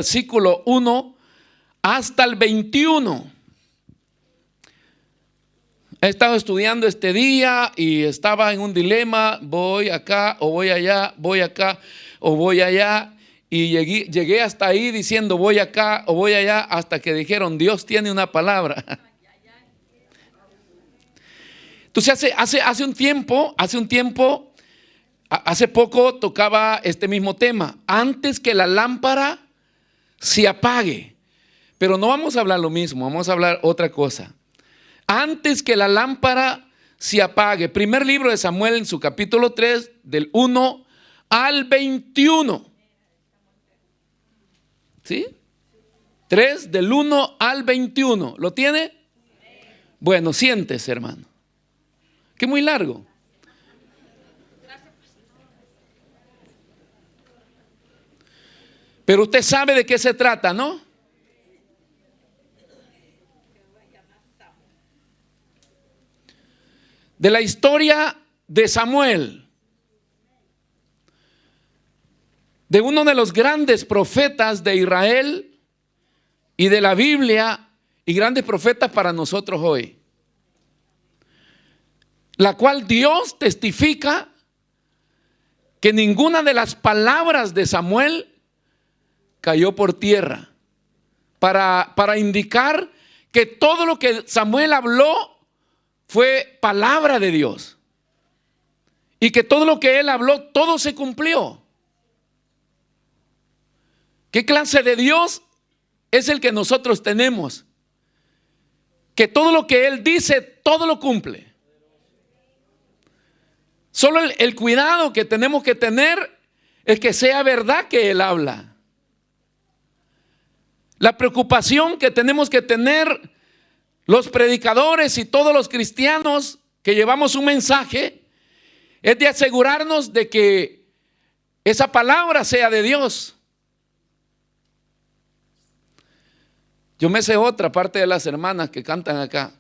versículo 1 hasta el 21. He estado estudiando este día y estaba en un dilema: voy acá o voy allá, voy acá o voy allá. Y llegué hasta ahí diciendo voy acá o voy allá, hasta que dijeron Dios tiene una palabra. Entonces hace un tiempo, hace poco tocaba este mismo tema: antes que la lámpara se apague. Pero no vamos a hablar lo mismo, vamos a hablar otra cosa. Antes que la lámpara se apague. Primer libro de Samuel, en su capítulo 3, del 1 al 21. ¿Sí? 3 del 1 al 21. ¿Lo tiene? Bueno, siéntese, hermano. Que muy largo. Pero usted sabe de qué se trata, ¿no? De la historia de Samuel, de uno de los grandes profetas de Israel y de la Biblia, y grandes profetas para nosotros hoy, la cual Dios testifica que ninguna de las palabras de Samuel cayó por tierra, para indicar que todo lo que Samuel habló fue palabra de Dios, y que todo lo que él habló, todo se cumplió. ¿Qué clase de Dios es el que nosotros tenemos? Que todo lo que él dice, todo lo cumple. Solo el cuidado que tenemos que tener es que sea verdad que él habla. La preocupación que tenemos que tener los predicadores y todos los cristianos que llevamos un mensaje es de asegurarnos de que esa palabra sea de Dios. Yo me sé otra parte de las hermanas que cantan acá.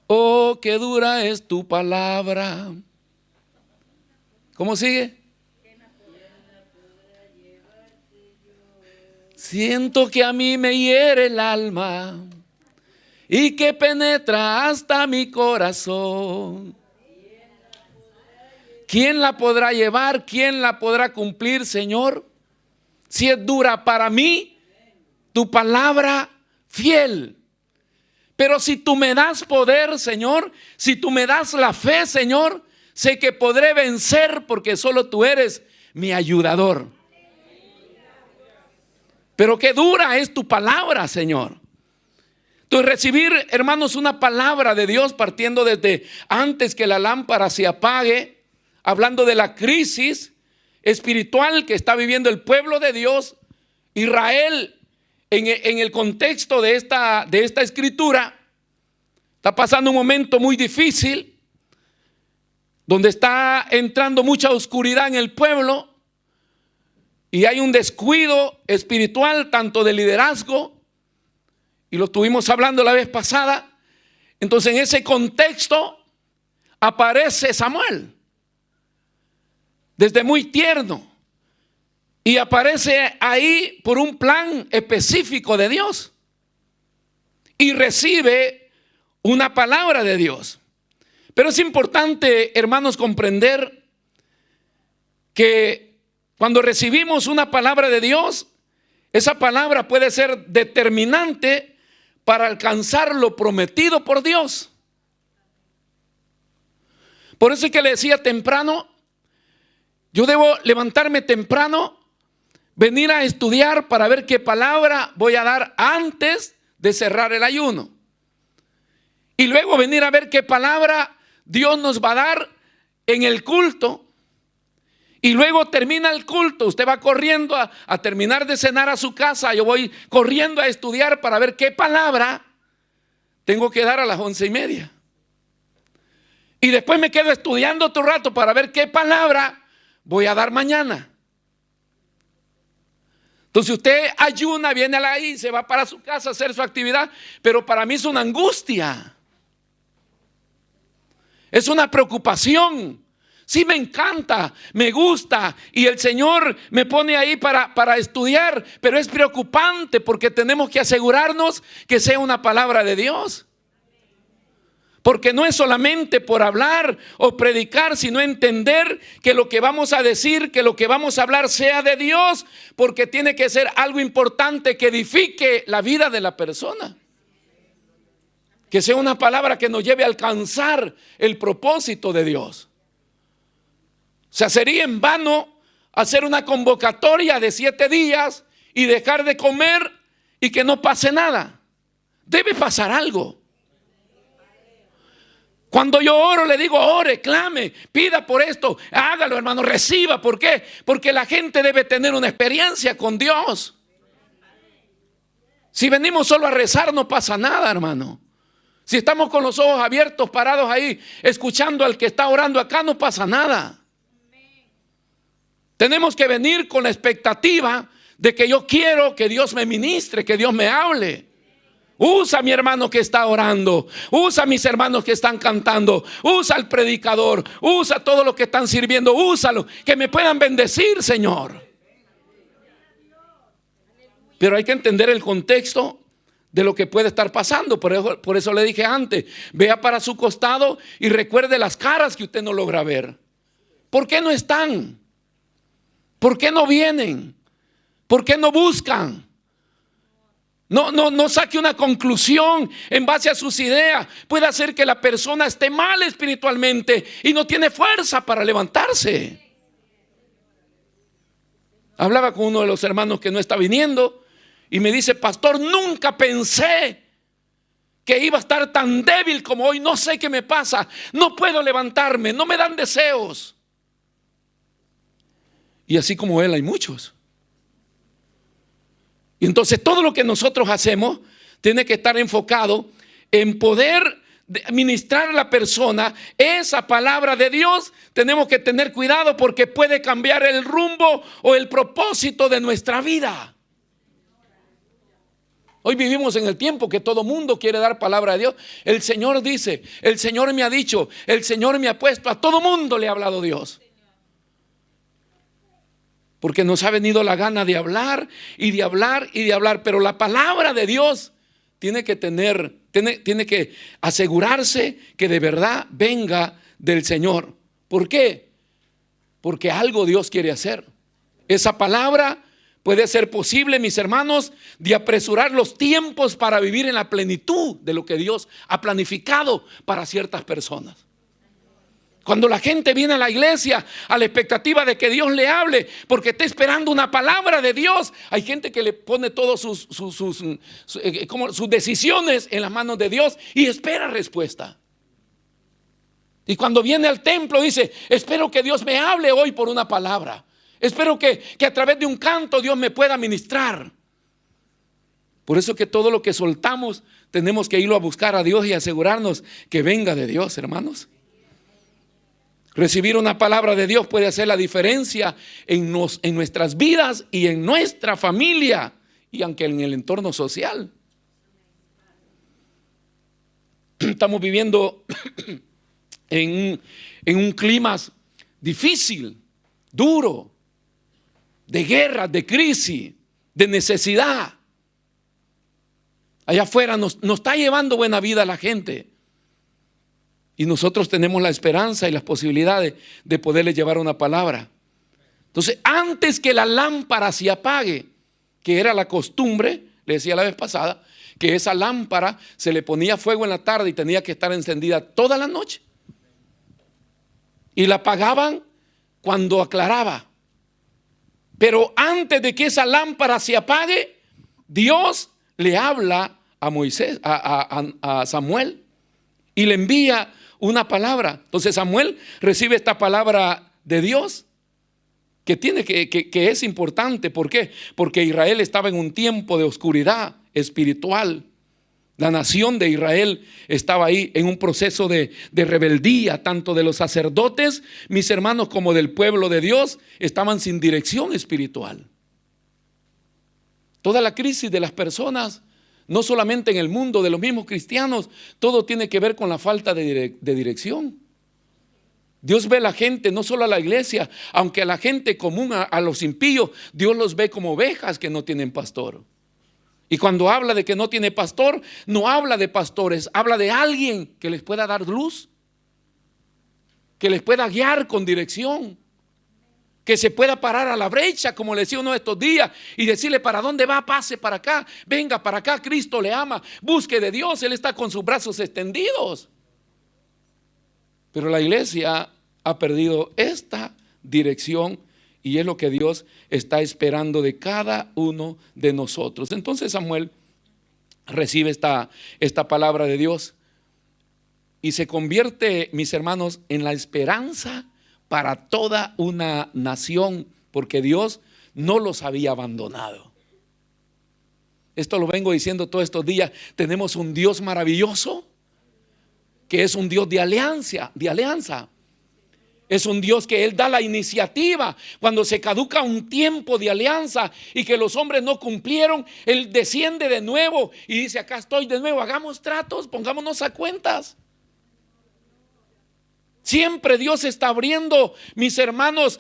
Oh, qué dura es tu palabra. ¿Cómo sigue? Siento que a mí me hiere el alma y que penetra hasta mi corazón. ¿Quién la podrá llevar? ¿Quién la podrá cumplir, Señor? Si es dura para mí tu palabra fiel. Pero si tú me das poder, Señor, si tú me das la fe, Señor, sé que podré vencer, porque solo tú eres mi ayudador. Pero qué dura es tu palabra, Señor. Entonces, recibir, hermanos, una palabra de Dios partiendo desde antes que la lámpara se apague, hablando de la crisis espiritual que está viviendo el pueblo de Dios, Israel, en el contexto de esta escritura, está pasando un momento muy difícil, donde está entrando mucha oscuridad en el pueblo, y hay un descuido espiritual, tanto de liderazgo, y lo estuvimos hablando la vez pasada. Entonces, en ese contexto aparece Samuel, desde muy tierno, y aparece ahí por un plan específico de Dios, y recibe una palabra de Dios. Pero es importante, hermanos, comprender que cuando recibimos una palabra de Dios, esa palabra puede ser determinante para alcanzar lo prometido por Dios. Por eso es que le decía temprano, yo debo levantarme temprano, venir a estudiar para ver qué palabra voy a dar antes de cerrar el ayuno. Y luego venir a ver qué palabra Dios nos va a dar en el culto. Y luego termina el culto, usted va corriendo a terminar de cenar a su casa. Yo voy corriendo a estudiar para ver qué palabra tengo que dar a las 11:30. Y después me quedo estudiando otro rato para ver qué palabra voy a dar mañana. Entonces usted ayuna, viene ahí, se va para su casa a hacer su actividad, pero para mí es una angustia. Es una preocupación. Sí, me encanta, me gusta y el Señor me pone ahí para estudiar, pero es preocupante porque tenemos que asegurarnos que sea una palabra de Dios. Porque no es solamente por hablar o predicar, sino entender que lo que vamos a decir, que lo que vamos a hablar sea de Dios, porque tiene que ser algo importante que edifique la vida de la persona. Que sea una palabra que nos lleve a alcanzar el propósito de Dios. O sea, sería en vano hacer una convocatoria de 7 días y dejar de comer y que no pase nada. Debe pasar algo. Cuando yo oro, le digo, ore, clame, pida por esto, hágalo, hermano, reciba. ¿Por qué? Porque la gente debe tener una experiencia con Dios. Si venimos solo a rezar, no pasa nada, hermano. Si estamos con los ojos abiertos, parados ahí, escuchando al que está orando acá, no pasa nada. Tenemos que venir con la expectativa de que yo quiero que Dios me ministre, que Dios me hable. Usa a mi hermano que está orando, usa a mis hermanos que están cantando, usa al predicador, usa a todos los que están sirviendo, úsalo, que me puedan bendecir, Señor. Pero hay que entender el contexto de lo que puede estar pasando. Por eso le dije antes, vea para su costado y recuerde las caras que usted no logra ver. ¿Por qué no están? ¿Por qué no vienen? ¿Por qué no buscan? No saque una conclusión en base a sus ideas. Puede hacer que la persona esté mal espiritualmente y no tiene fuerza para levantarse. Hablaba con uno de los hermanos que no está viniendo y me dice, pastor, nunca pensé que iba a estar tan débil como hoy. No sé qué me pasa, no puedo levantarme, no me dan deseos. Y así como él hay muchos. Y entonces todo lo que nosotros hacemos tiene que estar enfocado en poder ministrar a la persona esa palabra de Dios. Tenemos que tener cuidado porque puede cambiar el rumbo o el propósito de nuestra vida. Hoy vivimos en el tiempo que todo mundo quiere dar palabra de Dios. El Señor dice, el Señor me ha dicho, el Señor me ha puesto, a todo mundo le ha hablado Dios. Porque nos ha venido la gana de hablar y de hablar y de hablar. Pero la palabra de Dios tiene que asegurarse que de verdad venga del Señor. ¿Por qué? Porque algo Dios quiere hacer. Esa palabra puede ser posible, mis hermanos, de apresurar los tiempos para vivir en la plenitud de lo que Dios ha planificado para ciertas personas. Cuando la gente viene a la iglesia a la expectativa de que Dios le hable, porque está esperando una palabra de Dios, hay gente que le pone todas sus decisiones en las manos de Dios y espera respuesta. Y cuando viene al templo dice, espero que Dios me hable hoy por una palabra. Espero que a través de un canto Dios me pueda ministrar. Por eso que todo lo que soltamos tenemos que irlo a buscar a Dios y asegurarnos que venga de Dios, hermanos. Recibir una palabra de Dios puede hacer la diferencia en nuestras vidas y en nuestra familia y aunque en el entorno social. Estamos viviendo en un clima difícil, duro, de guerra, de crisis, de necesidad. Allá afuera nos está llevando buena vida la gente. Y nosotros tenemos la esperanza y las posibilidades de poderle llevar una palabra. Entonces, antes que la lámpara se apague, que era la costumbre, le decía la vez pasada, que esa lámpara se le ponía fuego en la tarde y tenía que estar encendida toda la noche. Y la apagaban cuando aclaraba. Pero antes de que esa lámpara se apague, Dios le habla a Moisés, a Samuel, y le envía una palabra. Entonces Samuel recibe esta palabra de Dios que es importante. ¿Por qué? Porque Israel estaba en un tiempo de oscuridad espiritual. La nación de Israel estaba ahí en un proceso de rebeldía, tanto de los sacerdotes, mis hermanos, como del pueblo de Dios. Estaban sin dirección espiritual. Toda la crisis de las personas, no solamente en el mundo de los mismos cristianos, todo tiene que ver con la falta de dirección. Dios ve a la gente, no solo a la iglesia, aunque a la gente común, a los impíos, Dios los ve como ovejas que no tienen pastor. Y cuando habla de que no tiene pastor, no habla de pastores, habla de alguien que les pueda dar luz, que les pueda guiar con dirección, que se pueda parar a la brecha, como le decía uno de estos días, y decirle: ¿para dónde va? Pase para acá, venga para acá, Cristo le ama, busque de Dios, Él está con sus brazos extendidos. Pero la iglesia ha perdido esta dirección, y es lo que Dios está esperando de cada uno de nosotros. Entonces Samuel recibe esta palabra de Dios y se convierte, mis hermanos, en la esperanza para toda una nación, porque Dios no los había abandonado. Esto lo vengo diciendo todos estos días. Tenemos un Dios maravilloso, que es un Dios de alianza. Es un Dios que Él da la iniciativa. Cuando se caduca un tiempo de alianza y que los hombres no cumplieron, Él desciende de nuevo y dice: acá estoy de nuevo, hagamos tratos, pongámonos a cuentas. Siempre Dios está abriendo, mis hermanos,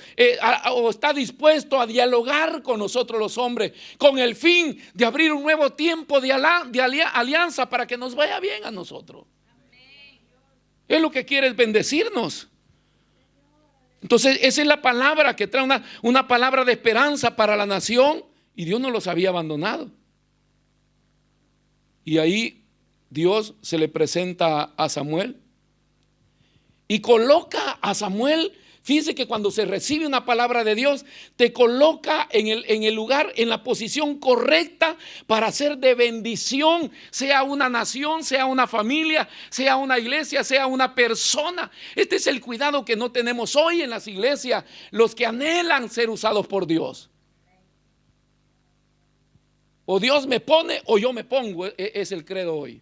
o está dispuesto a dialogar con nosotros los hombres, con el fin de abrir un nuevo tiempo de alianza para que nos vaya bien a nosotros. Él lo que quiere es bendecirnos. Entonces esa es la palabra que trae una palabra de esperanza para la nación, y Dios no los había abandonado. Y ahí Dios se le presenta a Samuel y coloca a Samuel. Fíjense que cuando se recibe una palabra de Dios, te coloca en el lugar, en la posición correcta para ser de bendición, sea una nación, sea una familia, sea una iglesia, sea una persona. Este es el cuidado que no tenemos hoy en las iglesias, los que anhelan ser usados por Dios. O Dios me pone o yo me pongo, es el credo hoy.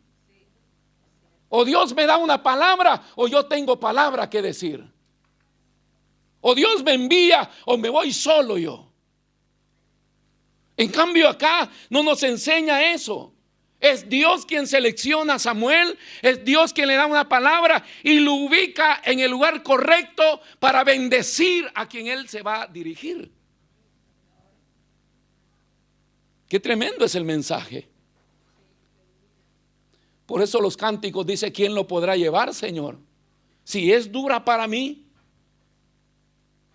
O Dios me da una palabra o yo tengo palabra que decir. O Dios me envía o me voy solo yo. En cambio acá no nos enseña eso. Es Dios quien selecciona a Samuel, es Dios quien le da una palabra y lo ubica en el lugar correcto para bendecir a quien Él se va a dirigir. Qué tremendo es el mensaje. Por eso los cánticos dicen: ¿quién lo podrá llevar, Señor? Si es dura para mí,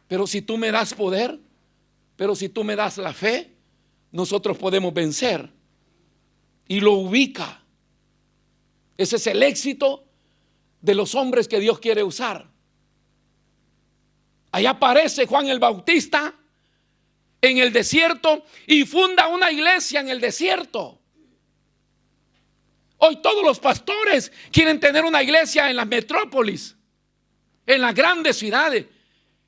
pero si tú me das poder, pero si tú me das la fe, nosotros podemos vencer. Y lo ubica. Ese es el éxito de los hombres que Dios quiere usar. Allá aparece Juan el Bautista en el desierto y funda una iglesia en el desierto. Hoy todos los pastores quieren tener una iglesia en las metrópolis, en las grandes ciudades,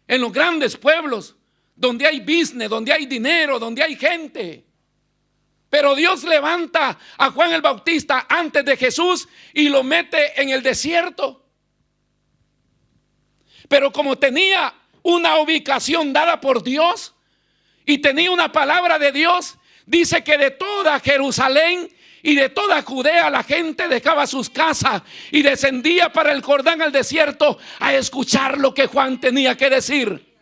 en los grandes pueblos, donde hay business, donde hay dinero, donde hay gente. Pero Dios levanta a Juan el Bautista antes de Jesús y lo mete en el desierto. Pero como tenía una ubicación dada por Dios y tenía una palabra de Dios, dice que de toda Jerusalén y de toda Judea la gente dejaba sus casas y descendía para el Jordán al desierto a escuchar lo que Juan tenía que decir.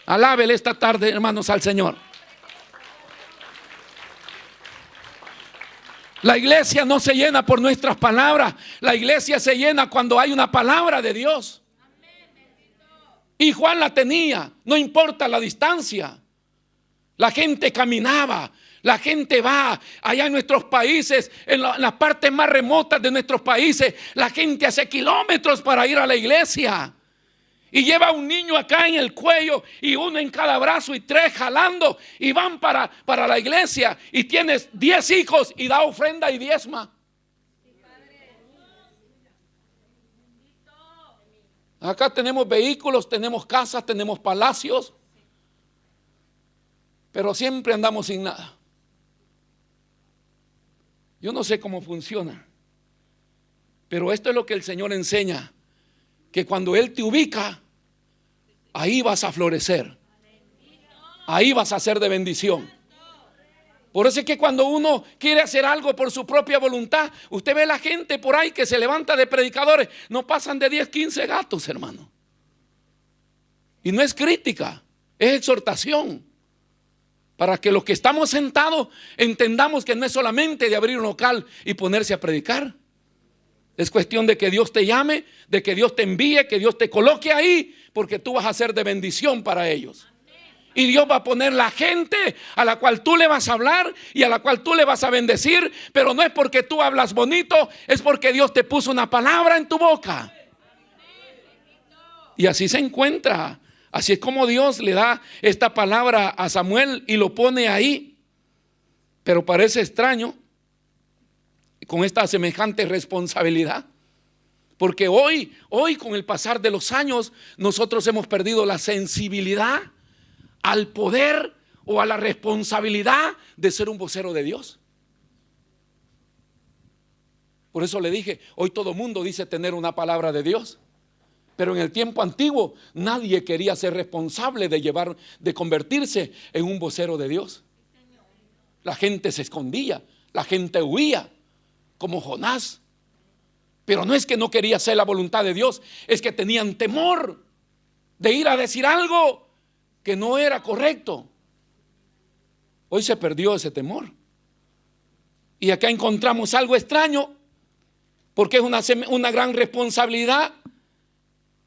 Alábele esta tarde, hermanos, al Señor. La iglesia no se llena por nuestras palabras. La iglesia se llena cuando hay una palabra de Dios. Y Juan la tenía, no importa la distancia. La gente caminaba. La gente va allá en nuestros países, en las partes más remotas de nuestros países. La gente hace kilómetros para ir a la iglesia. Y lleva un niño acá en el cuello y uno en cada brazo y 3 jalando. Y van para la iglesia. Y tienes 10 hijos y da ofrenda y diezma. Acá tenemos vehículos, tenemos casas, tenemos palacios. Pero siempre andamos sin nada. Yo no sé cómo funciona, pero esto es lo que el Señor enseña, que cuando Él te ubica, ahí vas a florecer, ahí vas a ser de bendición. Por eso es que cuando uno quiere hacer algo por su propia voluntad, usted ve la gente por ahí que se levanta de predicadores, no pasan de 10, 15 gatos, hermano. Y no es crítica, es exhortación. Para que los que estamos sentados entendamos que no es solamente de abrir un local y ponerse a predicar. Es cuestión de que Dios te llame, de que Dios te envíe, que Dios te coloque ahí, porque tú vas a ser de bendición para ellos. Y Dios va a poner la gente a la cual tú le vas a hablar y a la cual tú le vas a bendecir. Pero no es porque tú hablas bonito, es porque Dios te puso una palabra en tu boca. Y así se encuentra. Así es como Dios le da esta palabra a Samuel y lo pone ahí. Pero parece extraño con esta semejante responsabilidad. Porque hoy con el pasar de los años, nosotros hemos perdido la sensibilidad al poder o a la responsabilidad de ser un vocero de Dios. Por eso le dije, hoy todo mundo dice tener una palabra de Dios. Pero en el tiempo antiguo nadie quería ser responsable de convertirse en un vocero de Dios. La gente se escondía, la gente huía, como Jonás. Pero no es que no quería hacer la voluntad de Dios, es que tenían temor de ir a decir algo que no era correcto. Hoy se perdió ese temor. Y acá encontramos algo extraño, porque es una gran responsabilidad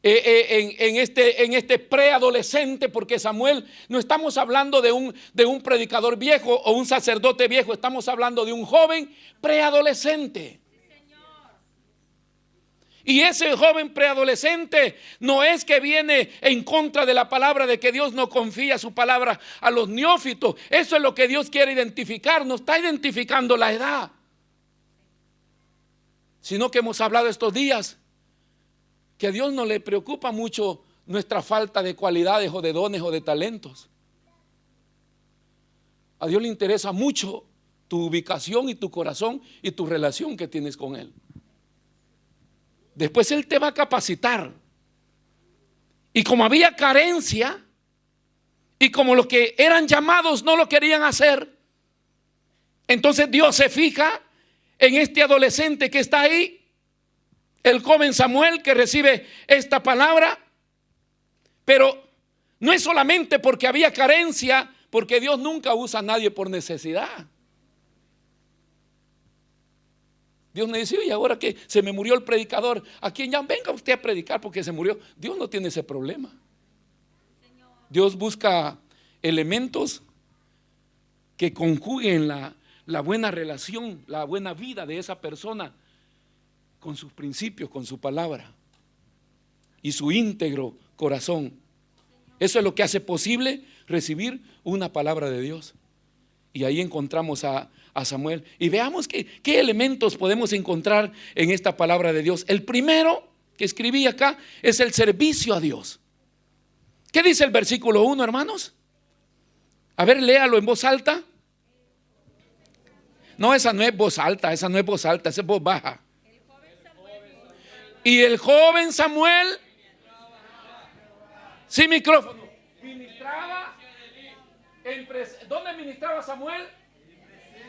en este preadolescente, porque Samuel, no estamos hablando de un predicador viejo o un sacerdote viejo, estamos hablando de un joven preadolescente. Y ese joven preadolescente no es que viene en contra de la palabra, de que Dios no confía su palabra a los neófitos. Eso es lo que Dios quiere identificar. No está identificando la edad, sino que hemos hablado estos días que a Dios no le preocupa mucho nuestra falta de cualidades o de dones o de talentos. A Dios le interesa mucho tu ubicación y tu corazón y tu relación que tienes con Él. Después Él te va a capacitar. Y como había carencia, y como los que eran llamados no lo querían hacer, entonces Dios se fija en este adolescente que está ahí, el joven Samuel, que recibe esta palabra. Pero no es solamente porque había carencia, porque Dios nunca usa a nadie por necesidad. Dios me dice, oye, ahora que se me murió el predicador, ¿a quién llaman? Venga usted a predicar porque se murió. Dios no tiene ese problema. Dios busca elementos que conjuguen la buena relación, la buena vida de esa persona con sus principios, con su palabra y su íntegro corazón. Eso es lo que hace posible recibir una palabra de Dios. Y ahí encontramos a Samuel. Y veamos qué elementos podemos encontrar en esta palabra de Dios. El primero que escribí acá es el servicio a Dios. ¿Qué dice el versículo 1, hermanos? A ver, léalo en voz alta. No, esa no es voz alta, esa no es voz alta, esa es voz baja. Y el joven Samuel, sin micrófono, ministraba. ¿Dónde ministraba Samuel?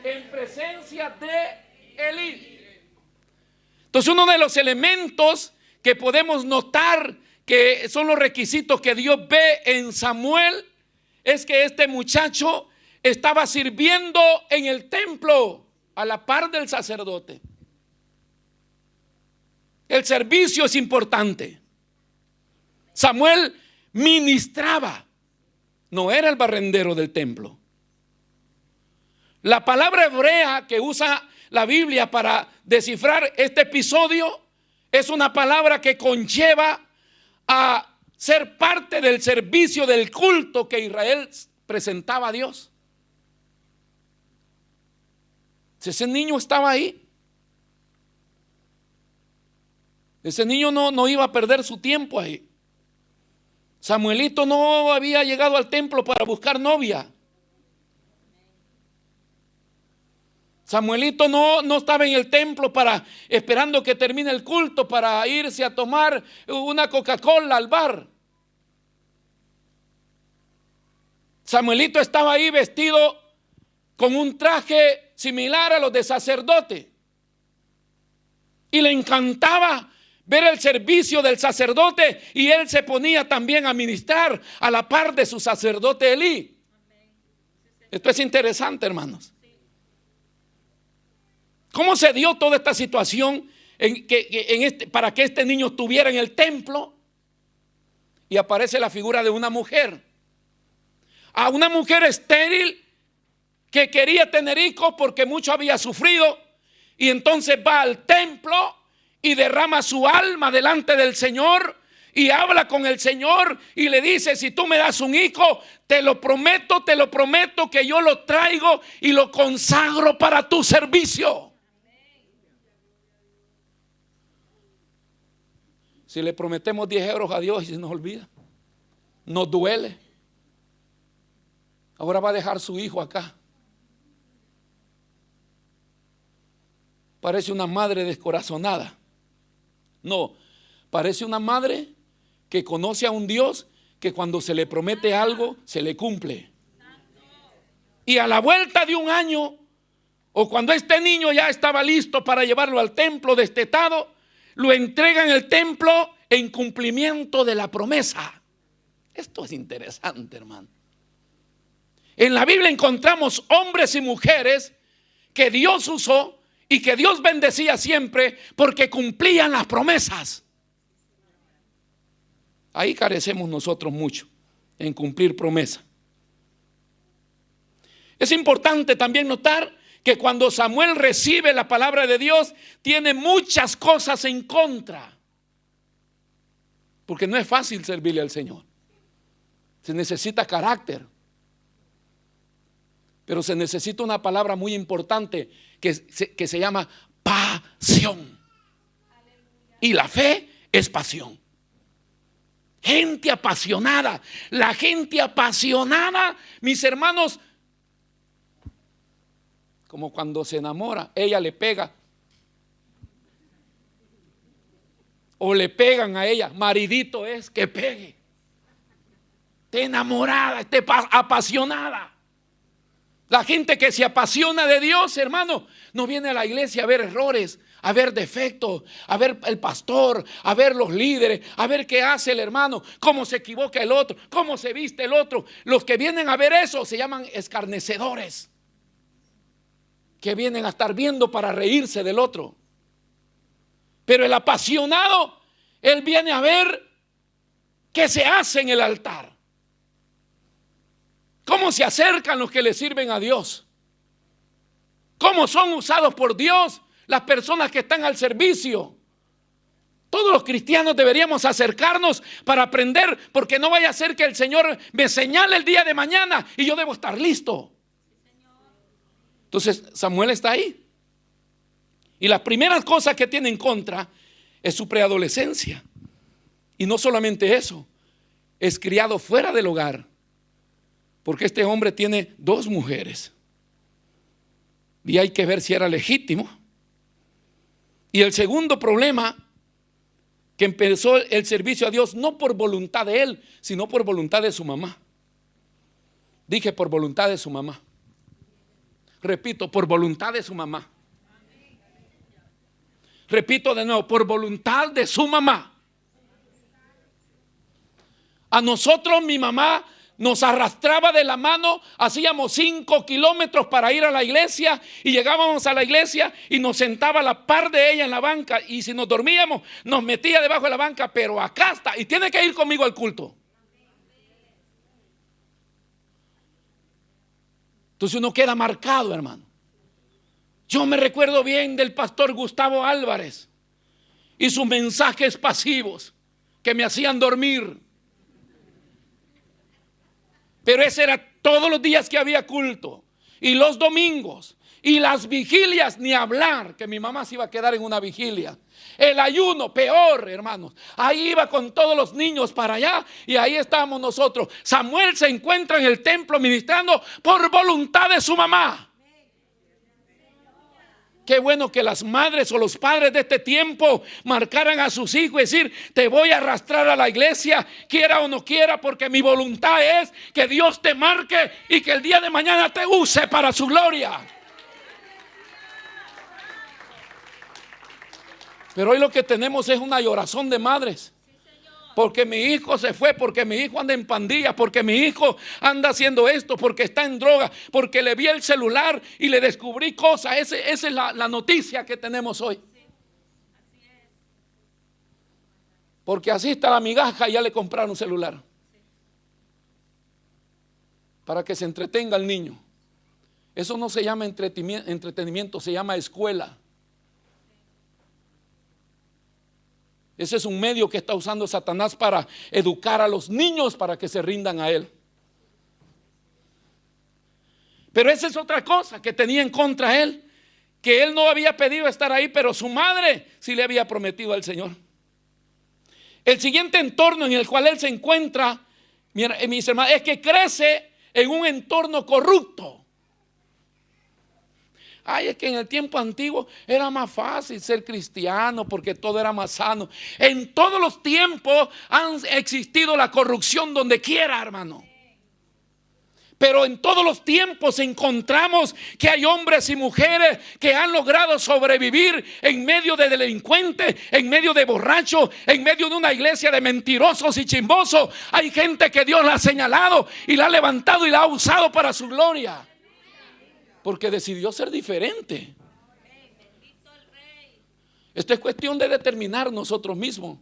En presencia de Elí. Entonces, uno de los elementos que podemos notar que son los requisitos que Dios ve en Samuel es que este muchacho estaba sirviendo en el templo a la par del sacerdote. El servicio es importante. Samuel ministraba, no era el barrendero del templo. La palabra hebrea que usa la Biblia para descifrar este episodio es una palabra que conlleva a ser parte del servicio del culto que Israel presentaba a Dios. Si ese niño estaba ahí, ese niño no iba a perder su tiempo ahí. Samuelito no había llegado al templo para buscar novia. Samuelito no estaba en el templo esperando que termine el culto para irse a tomar una Coca-Cola al bar. Samuelito estaba ahí vestido con un traje similar a los de sacerdote. Y le encantaba ver el servicio del sacerdote y él se ponía también a ministrar a la par de su sacerdote Elí. Esto es interesante, hermanos. ¿Cómo se dio toda esta situación para que este niño estuviera en el templo? Y aparece la figura de una mujer. A una mujer estéril que quería tener hijos porque mucho había sufrido. Y entonces va al templo y derrama su alma delante del Señor y habla con el Señor y le dice: si tú me das un hijo, te lo prometo que yo lo traigo y lo consagro para tu servicio. Si le prometemos 10 euros a Dios y se nos olvida, nos duele. Ahora va a dejar su hijo acá. Parece una madre descorazonada. No, parece una madre que conoce a un Dios que cuando se le promete algo, se le cumple. Y a la vuelta de un año, o cuando este niño ya estaba listo para llevarlo al templo destetado, lo entrega en el templo en cumplimiento de la promesa. Esto es interesante, hermano. En la Biblia encontramos hombres y mujeres que Dios usó y que Dios bendecía siempre porque cumplían las promesas. Ahí carecemos nosotros mucho, en cumplir promesas. Es importante también notar que cuando Samuel recibe la palabra de Dios, tiene muchas cosas en contra. Porque no es fácil servirle al Señor. Se necesita carácter. Pero se necesita una palabra muy importante que se llama pasión. Y la fe es pasión. Gente apasionada. La gente apasionada, mis hermanos, como cuando se enamora, ella le pega. O le pegan a ella. Maridito es que pegue. Esté enamorada, esté apasionada. La gente que se apasiona de Dios, hermano, no viene a la iglesia a ver errores, a ver defectos, a ver el pastor, a ver los líderes, a ver qué hace el hermano, cómo se equivoca el otro, cómo se viste el otro. Los que vienen a ver eso se llaman escarnecedores, que vienen a estar viendo para reírse del otro. Pero el apasionado, él viene a ver qué se hace en el altar. ¿Cómo se acercan los que le sirven a Dios? ¿Cómo son usados por Dios las personas que están al servicio? Todos los cristianos deberíamos acercarnos para aprender, porque no vaya a ser que el Señor me señale el día de mañana y yo debo estar listo. Entonces Samuel está ahí. Y las primeras cosas que tiene en contra es su preadolescencia. Y no solamente eso, es criado fuera del hogar. Porque este hombre tiene 2 mujeres. Y hay que ver si era legítimo. Y el segundo problema, que empezó el servicio a Dios no por voluntad de él, sino por voluntad de su mamá. Dije por voluntad de su mamá. Repito, por voluntad de su mamá. Repito de nuevo, por voluntad de su mamá. A nosotros mi mamá nos arrastraba de la mano, hacíamos 5 kilómetros para ir a la iglesia y llegábamos a la iglesia y nos sentaba a la par de ella en la banca, y si nos dormíamos nos metía debajo de la banca, pero acá está y tiene que ir conmigo al culto. Entonces uno queda marcado, hermano. Yo me recuerdo bien del pastor Gustavo Álvarez y sus mensajes pasivos que me hacían dormir. Pero ese era todos los días que había culto, y los domingos, y las vigilias, ni hablar, que mi mamá se iba a quedar en una vigilia. El ayuno, peor, hermanos. Ahí iba con todos los niños para allá, y ahí estábamos nosotros. Samuel se encuentra en el templo ministrando por voluntad de su mamá. Qué bueno que las madres o los padres de este tiempo marcaran a sus hijos y decir: te voy a arrastrar a la iglesia, quiera o no quiera, porque mi voluntad es que Dios te marque y que el día de mañana te use para su gloria. Pero hoy lo que tenemos es una llorazón de madres. Porque mi hijo se fue, porque mi hijo anda en pandilla, porque mi hijo anda haciendo esto, porque está en droga, porque le vi el celular y le descubrí cosas. Esa es la noticia que tenemos hoy. Porque así está la migaja y ya le compraron un celular. Para que se entretenga el niño. Eso no se llama entretenimiento, se llama escuela. Ese es un medio que está usando Satanás para educar a los niños para que se rindan a él. Pero esa es otra cosa que tenía en contra él, que él no había pedido estar ahí, pero su madre sí le había prometido al Señor. El siguiente entorno en el cual él se encuentra, mis hermanos, es que crece en un entorno corrupto. Ay, es que en el tiempo antiguo era más fácil ser cristiano porque todo era más sano. En todos los tiempos han existido la corrupción donde quiera, hermano. Pero en todos los tiempos encontramos que hay hombres y mujeres que han logrado sobrevivir en medio de delincuentes, en medio de borrachos, en medio de una iglesia de mentirosos y chismosos. Hay gente que Dios la ha señalado y la ha levantado y la ha usado para su gloria. Porque decidió ser diferente. Esto es cuestión de determinar nosotros mismos.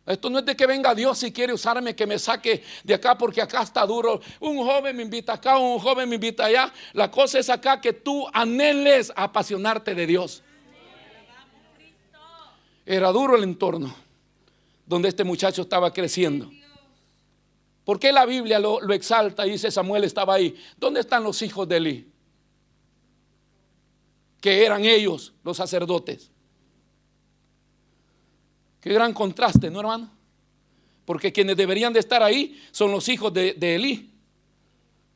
Esto no es de que venga Dios si quiere usarme, que me saque de acá porque acá está duro. Un joven me invita acá, un joven me invita allá. La cosa es acá que tú anheles apasionarte de Dios. Era duro el entorno donde este muchacho estaba creciendo. ¿Por qué la Biblia lo exalta y dice Samuel estaba ahí? ¿Dónde están los hijos de Elí? Que eran ellos, los sacerdotes. Qué gran contraste, ¿no, hermano? Porque quienes deberían de estar ahí son los hijos de Elí.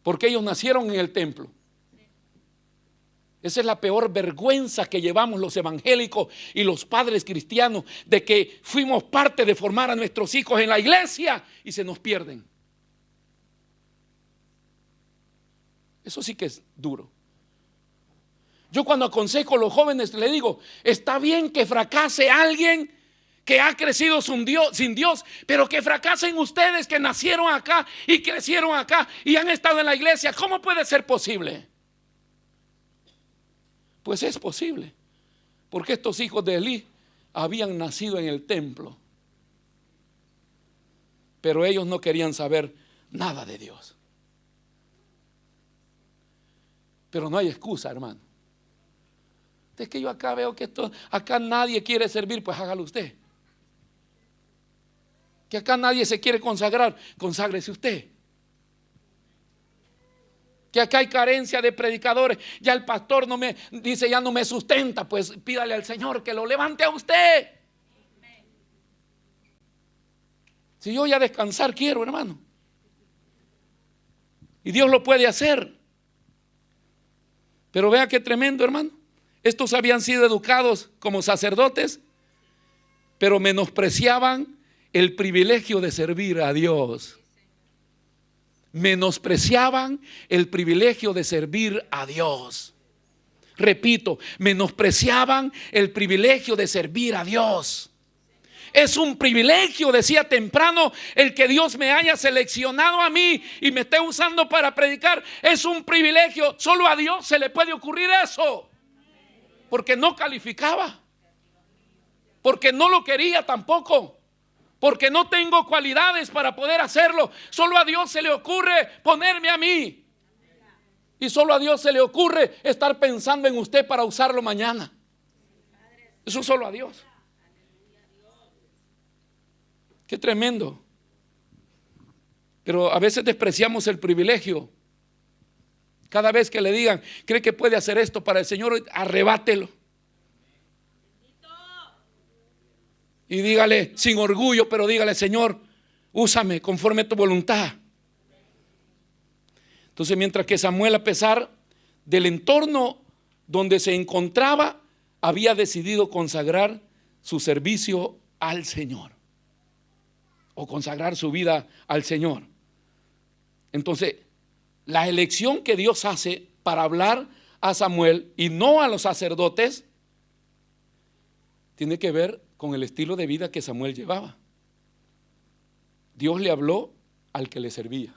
Porque ellos nacieron en el templo. Esa es la peor vergüenza que llevamos los evangélicos y los padres cristianos, de que fuimos parte de formar a nuestros hijos en la iglesia y se nos pierden. Eso sí que es duro. Yo cuando aconsejo a los jóvenes le digo, está bien que fracase alguien que ha crecido sin Dios, pero que fracasen ustedes que nacieron acá y crecieron acá y han estado en la iglesia. ¿Cómo puede ser posible? Pues es posible, porque estos hijos de Elí habían nacido en el templo, pero ellos no querían saber nada de Dios. Pero no hay excusa, hermano. Es que yo acá veo que acá nadie quiere servir, pues hágalo usted. Que acá nadie se quiere consagrar, conságrese usted. Que acá hay carencia de predicadores, ya el pastor ya no me sustenta, pues pídale al Señor que lo levante a usted. Si yo ya descansar quiero, hermano, y Dios lo puede hacer. Pero vea qué tremendo, hermano. Estos habían sido educados como sacerdotes, pero menospreciaban el privilegio de servir a Dios. Menospreciaban el privilegio de servir a Dios. Repito, menospreciaban el privilegio de servir a Dios. Es un privilegio, decía temprano, el que Dios me haya seleccionado a mí y me esté usando para predicar. Es un privilegio, solo a Dios se le puede ocurrir eso. Porque no calificaba, porque no lo quería tampoco, porque no tengo cualidades para poder hacerlo. Solo a Dios se le ocurre ponerme a mí. Y solo a Dios se le ocurre estar pensando en usted para usarlo mañana. Eso solo a Dios. Qué tremendo. Pero a veces despreciamos el privilegio. Cada vez que le digan, ¿cree que puede hacer esto para el Señor? Arrebátelo. Y dígale sin orgullo, pero dígale, Señor, úsame conforme a tu voluntad. Entonces, mientras que Samuel, a pesar del entorno donde se encontraba, había decidido consagrar su servicio al Señor, o consagrar su vida al Señor. Entonces, la elección que Dios hace para hablar a Samuel y no a los sacerdotes tiene que ver con el estilo de vida que Samuel llevaba. Dios le habló al que le servía.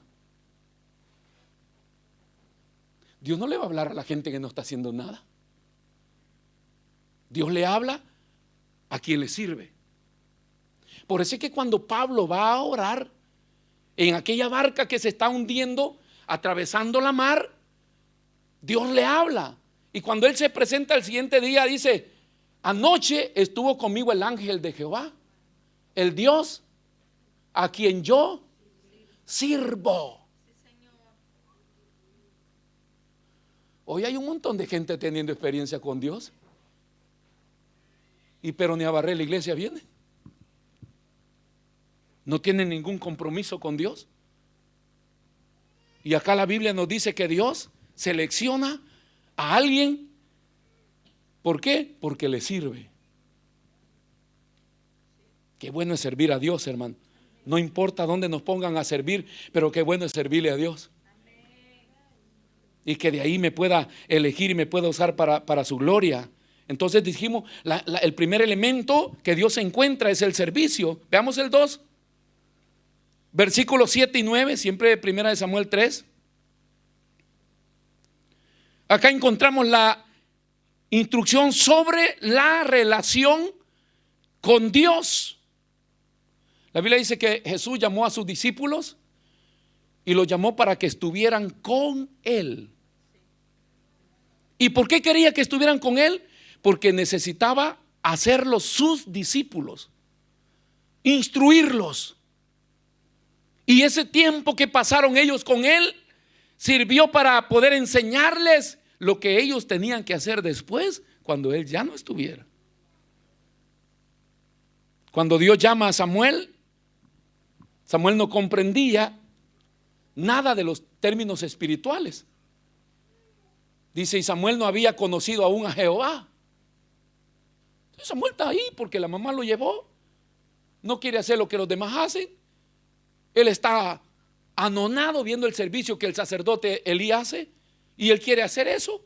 Dios no le va a hablar a la gente que no está haciendo nada. Dios le habla a quien le sirve. Por eso es que cuando Pablo va a orar en aquella barca que se está hundiendo, atravesando la mar, Dios le habla. Y cuando él se presenta el siguiente día, dice: anoche estuvo conmigo el ángel de Jehová, el Dios a quien yo sirvo. Hoy hay un montón de gente teniendo experiencia con Dios, pero ni a barrer la iglesia viene. No tienen ningún compromiso con Dios. Y acá la Biblia nos dice que Dios selecciona a alguien. ¿Por qué? Porque le sirve. Qué bueno es servir a Dios, hermano. No importa dónde nos pongan a servir, pero qué bueno es servirle a Dios. Y que de ahí me pueda elegir y me pueda usar para su gloria. Entonces dijimos, el primer elemento que Dios encuentra es el servicio. Veamos el 2. Versículos 7 y 9, siempre primera de Samuel 3. Acá encontramos la instrucción sobre la relación con Dios. La Biblia dice que Jesús llamó a sus discípulos y los llamó para que estuvieran con Él. ¿Y por qué quería que estuvieran con Él? Porque necesitaba hacerlos sus discípulos, instruirlos. Y ese tiempo que pasaron ellos con Él sirvió para poder enseñarles lo que ellos tenían que hacer después, cuando Él ya no estuviera. Cuando Dios llama a Samuel, Samuel no comprendía nada de los términos espirituales. Dice, y Samuel no había conocido aún a Jehová. Entonces Samuel está ahí porque la mamá lo llevó. No quiere hacer lo que los demás hacen. Él está anonado viendo el servicio que el sacerdote Elí hace, y él quiere hacer eso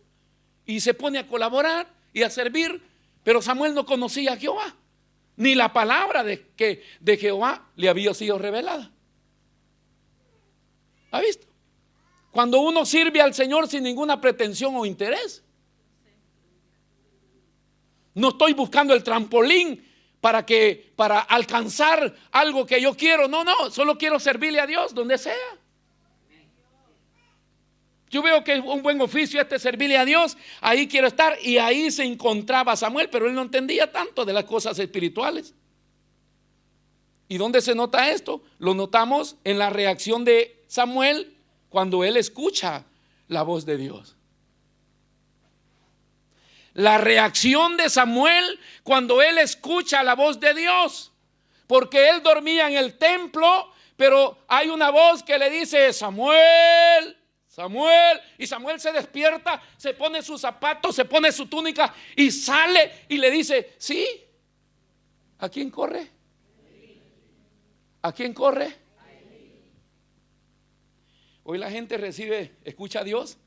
y se pone a colaborar y a servir. Pero Samuel no conocía a Jehová, ni la palabra de Jehová le había sido revelada. ¿Ha visto? Cuando uno sirve al Señor sin ninguna pretensión o interés, no estoy buscando el trampolín para alcanzar algo que yo quiero. No, solo quiero servirle a Dios donde sea. Yo veo que es un buen oficio servirle a Dios. Ahí quiero estar. Y ahí se encontraba Samuel, pero él no entendía tanto de las cosas espirituales. ¿Y dónde se nota esto? Lo notamos en la reacción de Samuel cuando él escucha la voz de Dios. La reacción de Samuel cuando él escucha la voz de Dios, porque él dormía en el templo, pero hay una voz que le dice: Samuel, Samuel. Y Samuel se despierta, se pone sus zapatos, se pone su túnica y sale y le dice: sí. ¿A quién corre? ¿A quién corre? Hoy la gente escucha a Dios.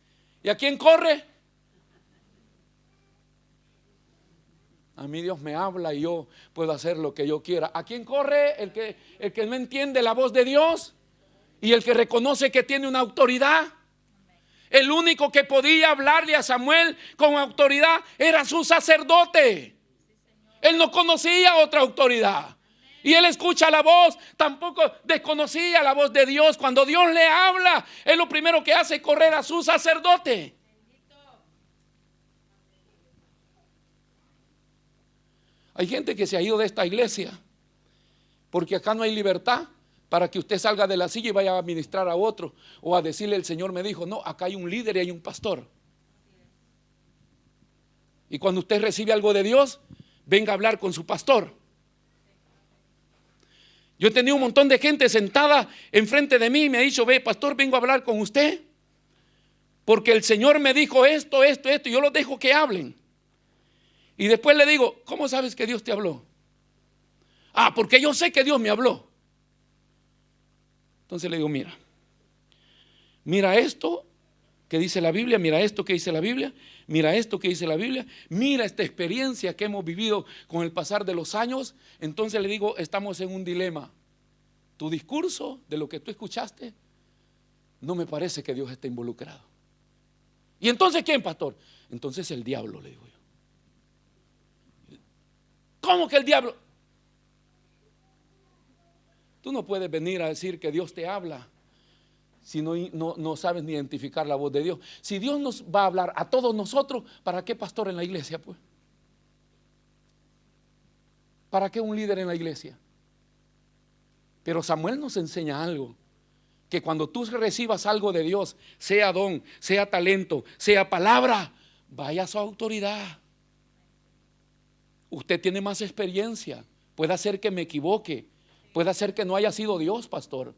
¿Y a quién corre? A mí Dios me habla y yo puedo hacer lo que yo quiera. ¿A quién corre? El que no entiende la voz de Dios y el que reconoce que tiene una autoridad. El único que podía hablarle a Samuel con autoridad era su sacerdote. Él no conocía otra autoridad. Y él escucha la voz, tampoco desconocía la voz de Dios. Cuando Dios le habla, él lo primero que hace es correr a su sacerdote. Hay gente que se ha ido de esta iglesia porque acá no hay libertad para que usted salga de la silla y vaya a ministrar a otro o a decirle: el Señor me dijo. No, acá hay un líder y hay un pastor. Y cuando usted recibe algo de Dios, venga a hablar con su pastor. Yo he tenido un montón de gente sentada enfrente de mí y me ha dicho: ve, pastor, vengo a hablar con usted porque el Señor me dijo esto, y yo los dejo que hablen. Y después le digo: ¿cómo sabes que Dios te habló? Porque yo sé que Dios me habló. Entonces le digo: mira esto que dice la Biblia, mira esto que dice la Biblia, mira esto que dice la Biblia, mira esta experiencia que hemos vivido con el pasar de los años. Entonces le digo, estamos en un dilema. Tu discurso, de lo que tú escuchaste, no me parece que Dios esté involucrado. ¿Y entonces quién, pastor? Entonces el diablo, le digo yo. ¿Cómo que el diablo? Tú no puedes venir a decir que Dios te habla si no sabes ni identificar la voz de Dios. Si Dios nos va a hablar a todos nosotros, ¿para qué pastor en la iglesia, pues? ¿Para qué un líder en la iglesia? Pero Samuel nos enseña algo, que cuando tú recibas algo de Dios, sea don, sea talento, sea palabra, vaya a su autoridad. Usted tiene más experiencia, puede ser que me equivoque, puede ser que no haya sido Dios, pastor.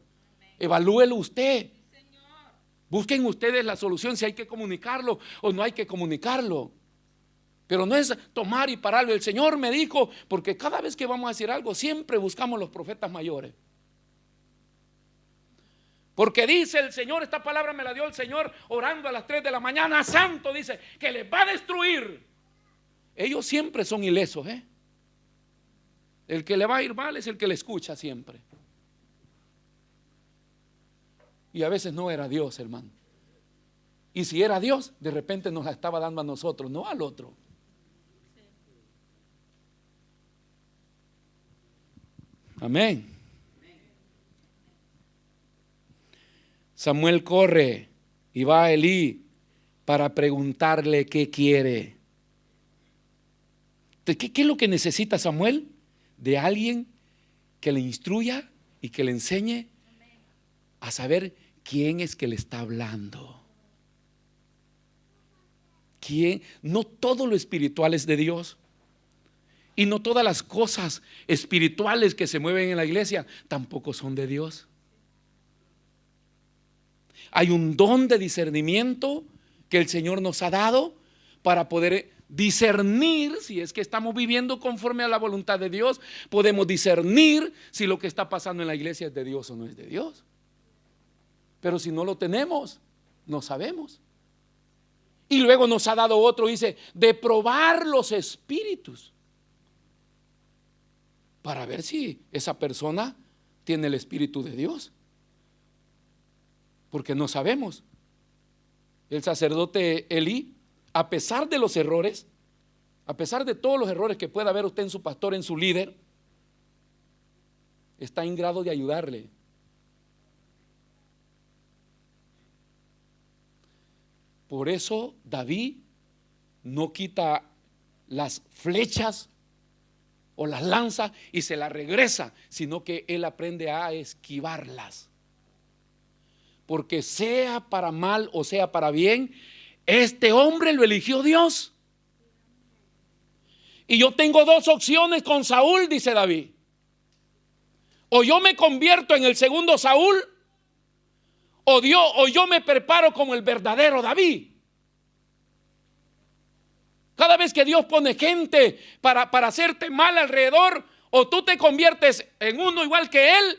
Evalúelo usted. Busquen ustedes la solución, si hay que comunicarlo o no hay que comunicarlo. Pero no es tomar y pararlo. El Señor me dijo, porque cada vez que vamos a decir algo, siempre buscamos los profetas mayores. Porque dice el Señor, esta palabra me la dio el Señor orando a las 3 de la mañana, santo, dice, que les va a destruir. Ellos siempre son ilesos, ¿eh? El que le va a ir mal es el que le escucha siempre. Y a veces no era Dios, hermano. Y si era Dios, de repente nos la estaba dando a nosotros, no al otro. Amén. Samuel corre y va a Elí para preguntarle qué quiere. ¿Qué es lo que necesita Samuel? De alguien que le instruya y que le enseñe a saber quién es que le está hablando. ¿Quién? No todo lo espiritual es de Dios. Y no todas las cosas espirituales que se mueven en la iglesia tampoco son de Dios. Hay un don de discernimiento que el Señor nos ha dado para poder discernir si es que estamos viviendo conforme a la voluntad de Dios. Podemos discernir si lo que está pasando en la iglesia es de Dios o no es de Dios. Pero si no lo tenemos, no sabemos. Y luego nos ha dado otro, dice, de probar los espíritus, para ver si esa persona tiene el espíritu de Dios. Porque no sabemos. El sacerdote Elí, a pesar de los errores, a pesar de todos los errores que pueda haber usted en su pastor, en su líder, está en grado de ayudarle. Por eso David no quita las flechas o las lanzas y se las regresa, sino que él aprende a esquivarlas. Porque sea para mal o sea para bien, este hombre lo eligió Dios. Y yo tengo dos opciones con Saúl, dice David. O yo me convierto en el segundo Saúl, o yo me preparo como el verdadero David. Cada vez que Dios pone gente para hacerte mal alrededor, o tú te conviertes en uno igual que él,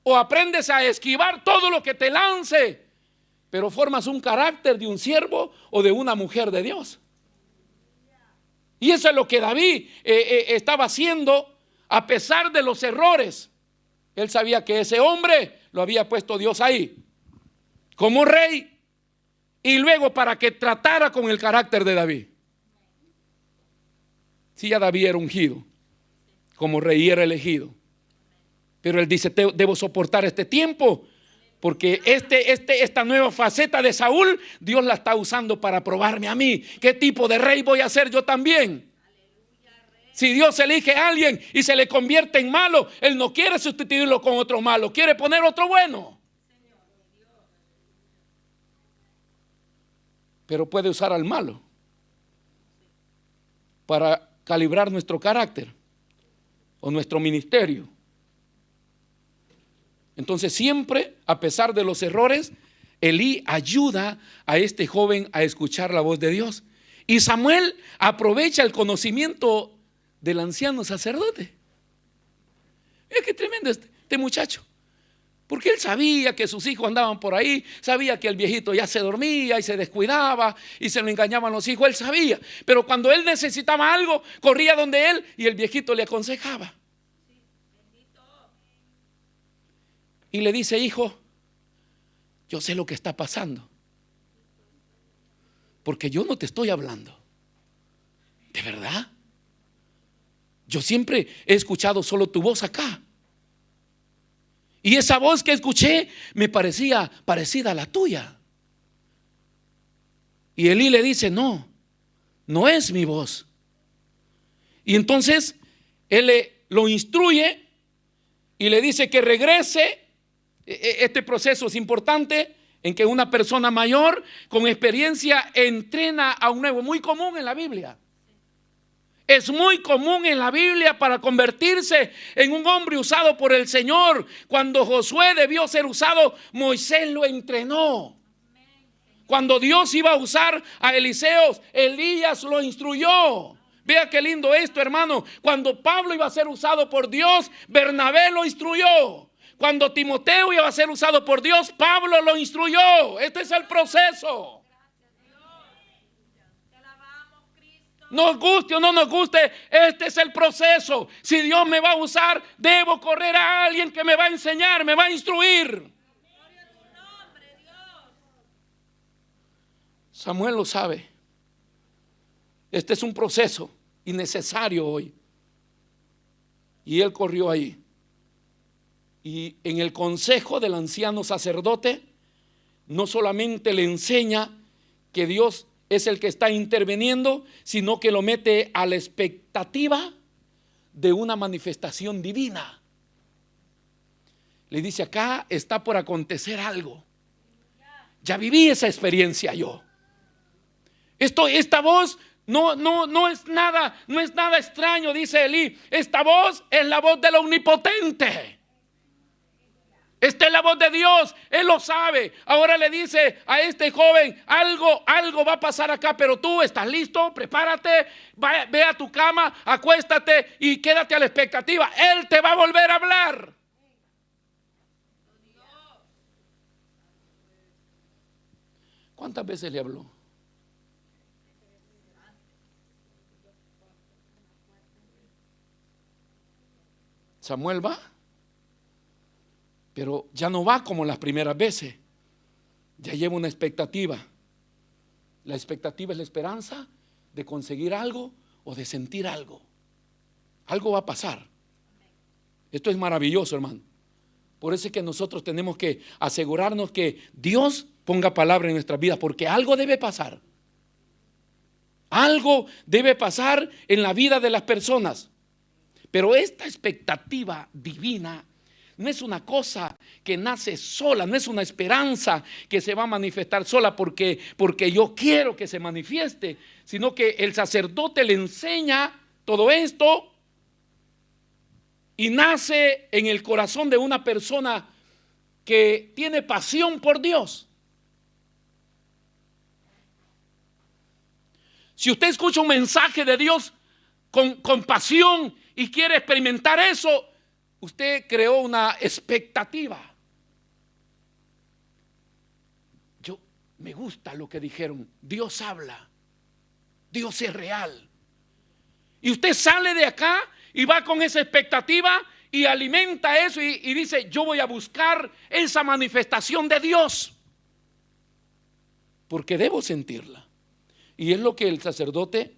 o aprendes a esquivar todo lo que te lance, pero formas un carácter de un siervo o de una mujer de Dios. Y eso es lo que David estaba haciendo a pesar de los errores. Él sabía que ese hombre lo había puesto Dios ahí como rey, y luego para que tratara con el carácter de David. Si ya David era ungido como rey y era elegido, pero él dice, debo soportar este tiempo, porque esta nueva faceta de Saúl, Dios la está usando para probarme a mí. ¿Qué tipo de rey voy a ser yo también? Si Dios elige a alguien y se le convierte en malo, Él no quiere sustituirlo con otro malo, quiere poner otro bueno. Pero puede usar al malo para calibrar nuestro carácter o nuestro ministerio. Entonces siempre, a pesar de los errores, Elí ayuda a este joven a escuchar la voz de Dios. Y Samuel aprovecha el conocimiento del anciano sacerdote. Mira qué tremendo este muchacho. Porque él sabía que sus hijos andaban por ahí, sabía que el viejito ya se dormía y se descuidaba y se lo engañaban los hijos, él sabía. Pero cuando él necesitaba algo, corría donde él y el viejito le aconsejaba. Y le dice: hijo, yo sé lo que está pasando, porque yo no te estoy hablando. ¿De verdad? Yo siempre he escuchado solo tu voz acá. Y esa voz que escuché me parecía parecida a la tuya. Y Elí le dice: no, no es mi voz. Y entonces él lo instruye y le dice que regrese. Este proceso es importante, en que una persona mayor con experiencia entrena a un nuevo. Muy común en la Biblia. Es muy común en la Biblia para convertirse en un hombre usado por el Señor. Cuando Josué debió ser usado, Moisés lo entrenó. Cuando Dios iba a usar a Eliseo, Elías lo instruyó. Vea qué lindo esto, hermano. Cuando Pablo iba a ser usado por Dios, Bernabé lo instruyó. Cuando Timoteo iba a ser usado por Dios, Pablo lo instruyó. Este es el proceso. Nos guste o no nos guste, este es el proceso. Si Dios me va a usar, debo correr a alguien que me va a enseñar, me va a instruir. Samuel lo sabe. Este es un proceso innecesario hoy. Y él corrió ahí. Y en el consejo del anciano sacerdote, no solamente le enseña que Dios es el que está interviniendo, sino que lo mete a la expectativa de una manifestación divina. Le dice: acá está por acontecer algo. Ya viví esa experiencia yo. Esta voz no es nada extraño, dice Elí. Esta voz es la voz del Omnipotente. Esta es la voz de Dios, Él lo sabe. Ahora le dice a este joven: algo va a pasar acá, pero tú estás listo, prepárate, ve a tu cama, acuéstate y quédate a la expectativa. Él te va a volver a hablar. ¿Cuántas veces le habló? Samuel va, pero ya no va como las primeras veces. Ya lleva una expectativa. La expectativa es la esperanza de conseguir algo o de sentir algo. Algo va a pasar. Esto es maravilloso, hermano. Por eso es que nosotros tenemos que asegurarnos que Dios ponga palabra en nuestras vidas, porque algo debe pasar. Algo debe pasar en la vida de las personas. Pero esta expectativa divina no es una cosa que nace sola, no es una esperanza que se va a manifestar sola porque yo quiero que se manifieste, sino que el sacerdote le enseña todo esto y nace en el corazón de una persona que tiene pasión por Dios. Si usted escucha un mensaje de Dios con pasión y quiere experimentar eso, usted creó una expectativa. Me gusta lo que dijeron. Dios habla. Dios es real. Y usted sale de acá y va con esa expectativa y alimenta eso y dice: yo voy a buscar esa manifestación de Dios, porque debo sentirla. Y es lo que el sacerdote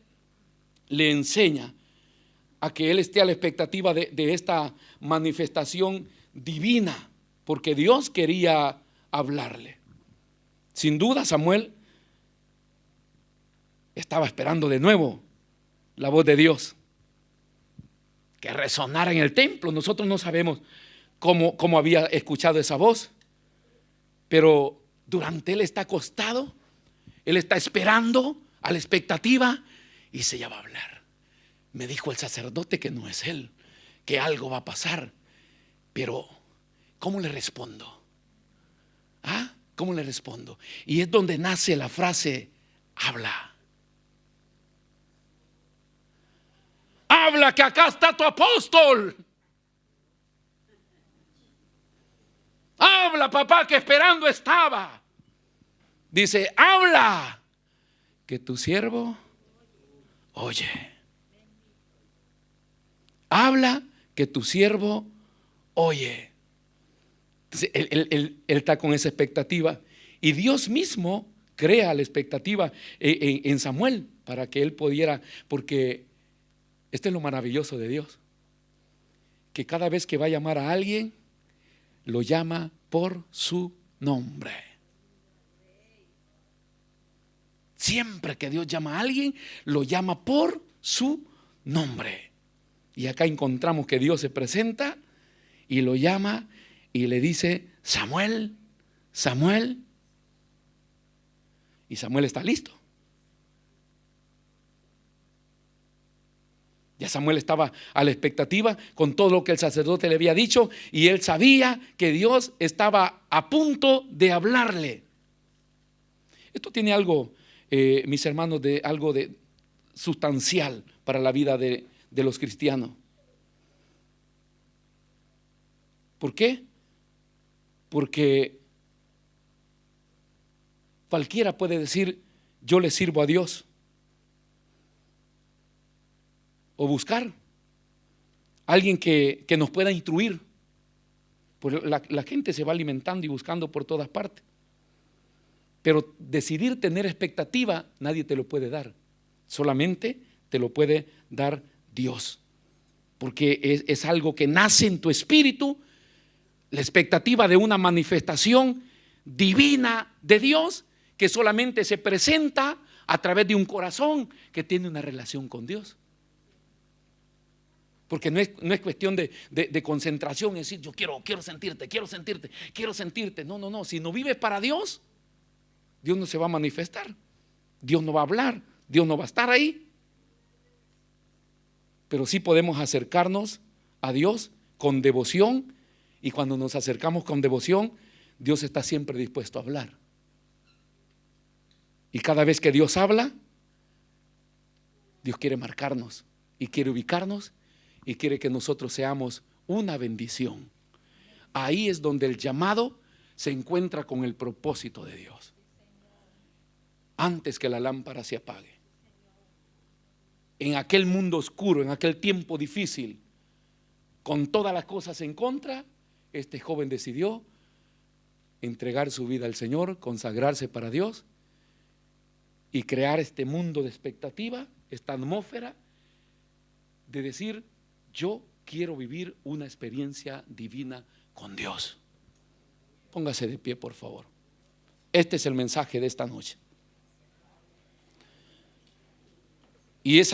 le enseña, a que él esté a la expectativa de esta manifestación divina, porque Dios quería hablarle. Sin duda Samuel estaba esperando de nuevo la voz de Dios que resonara en el templo. Nosotros no sabemos cómo había escuchado esa voz, pero durante él está acostado, él está esperando a la expectativa y se ya va a hablar. Me dijo el sacerdote que no es él, que algo va a pasar, pero ¿cómo le respondo? ¿Cómo le respondo? Y es donde nace la frase: habla. Habla, que acá está tu apóstol. Habla, papá, que esperando estaba. Dice, habla, que tu siervo oye. Habla, que tu siervo oye. Entonces, él está con esa expectativa. Y Dios mismo crea la expectativa en Samuel para que él pudiera, porque esto es lo maravilloso de Dios, que cada vez que va a llamar a alguien, lo llama por su nombre. Siempre que Dios llama a alguien, lo llama por su nombre. Y acá encontramos que Dios se presenta y lo llama y le dice, Samuel, Samuel. Y Samuel está listo. Ya Samuel estaba a la expectativa con todo lo que el sacerdote le había dicho, y él sabía que Dios estaba a punto de hablarle. Esto tiene algo, mis hermanos, de algo de sustancial para la vida de los cristianos. ¿Por qué? Porque cualquiera puede decir, yo le sirvo a Dios, o buscar alguien que nos pueda instruir. Pues la gente se va alimentando y buscando por todas partes, pero decidir tener expectativa nadie te lo puede dar, solamente te lo puede dar Dios, porque es algo que nace en tu espíritu, la expectativa de una manifestación divina de Dios que solamente se presenta a través de un corazón que tiene una relación con Dios. Porque no es cuestión de concentración, es decir, yo quiero sentirte, quiero sentirte, quiero sentirte. No, si no vives para Dios, Dios no se va a manifestar, Dios no va a hablar, Dios no va a estar ahí. Pero sí podemos acercarnos a Dios con devoción, y cuando nos acercamos con devoción, Dios está siempre dispuesto a hablar. Y cada vez que Dios habla, Dios quiere marcarnos y quiere ubicarnos y quiere que nosotros seamos una bendición. Ahí es donde el llamado se encuentra con el propósito de Dios. Antes que la lámpara se apague, en aquel mundo oscuro, en aquel tiempo difícil, con todas las cosas en contra, este joven decidió entregar su vida al Señor, consagrarse para Dios y crear este mundo de expectativa, esta atmósfera de decir, yo quiero vivir una experiencia divina con Dios. Póngase de pie, por favor. Este es el mensaje de esta noche. Y esa